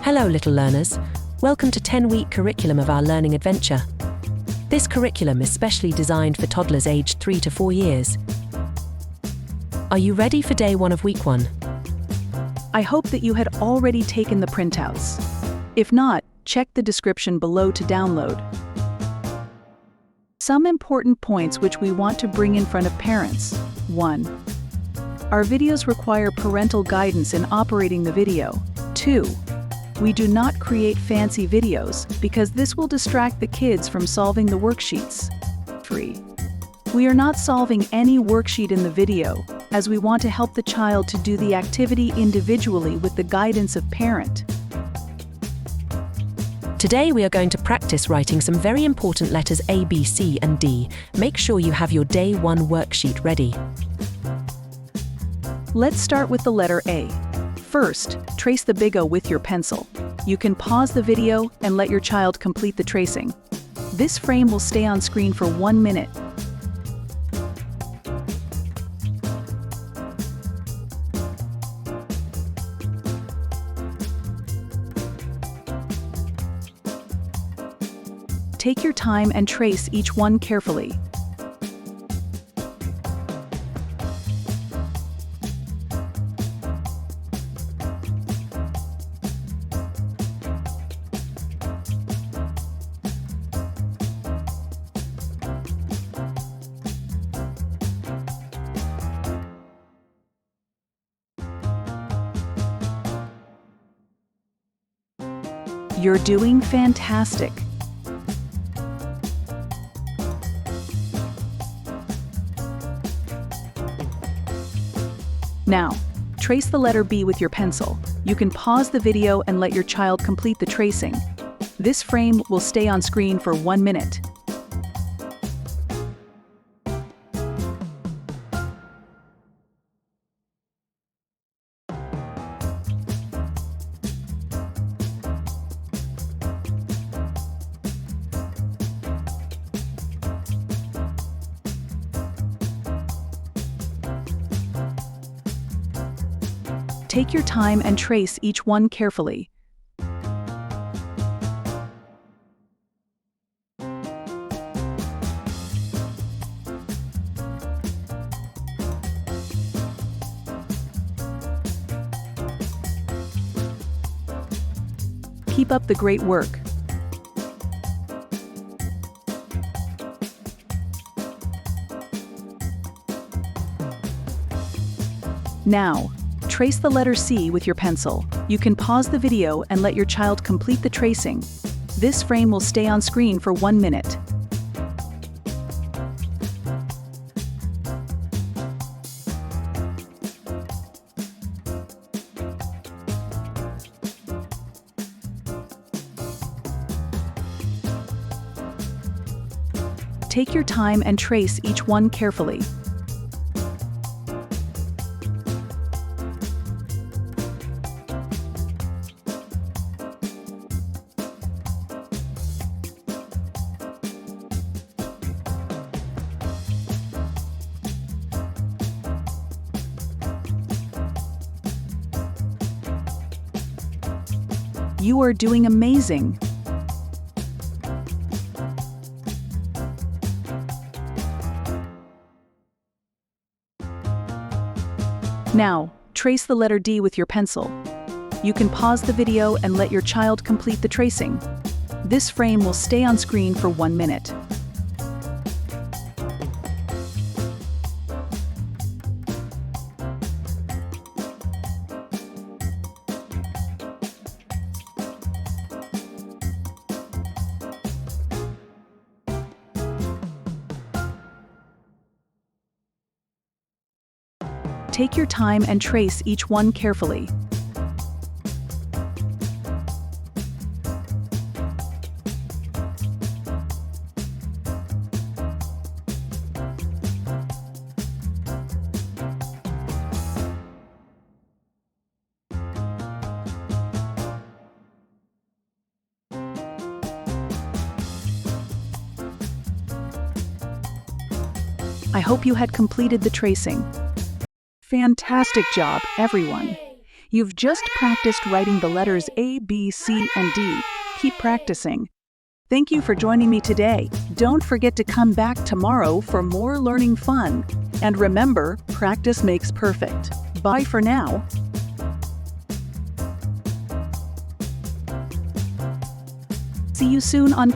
Hello, little learners. Welcome to 10-week curriculum of our learning adventure. This curriculum is specially designed for toddlers aged 3 to 4 years. Are you ready for day 1 of week 1? I hope that you had already taken the printouts. If not, check the description below to download. Some important points which we want to bring in front of parents. 1. Our videos require parental guidance in operating the video. 2. We do not create fancy videos because this will distract the kids from solving the worksheets. 3. We are not solving any worksheet in the video, as we want to help the child to do the activity individually with the guidance of parent. Today we are going to practice writing some very important letters A, B, C, and D. Make sure you have your day 1 worksheet ready. Let's start with the letter A. First, trace the big O with your pencil. You can pause the video and let your child complete the tracing. This frame will stay on screen for 1 minute. Take your time and trace each one carefully. You're doing fantastic. Now, trace the letter B with your pencil. You can pause the video and let your child complete the tracing. This frame will stay on screen for 1 minute. Take your time and trace each one carefully. Keep up the great work. Now, trace the letter C with your pencil. You can pause the video and let your child complete the tracing. This frame will stay on screen for 1 minute. Take your time and trace each one carefully. You are doing amazing. Now, trace the letter D with your pencil. You can pause the video and let your child complete the tracing. This frame will stay on screen for 1 minute. Take your time and trace each one carefully. I hope you had completed the tracing. Fantastic job, everyone! You've just practiced writing the letters A, B, C, and D. Keep practicing. Thank you for joining me today. Don't forget to come back tomorrow for more learning fun. And remember, practice makes perfect. Bye for now. See you soon on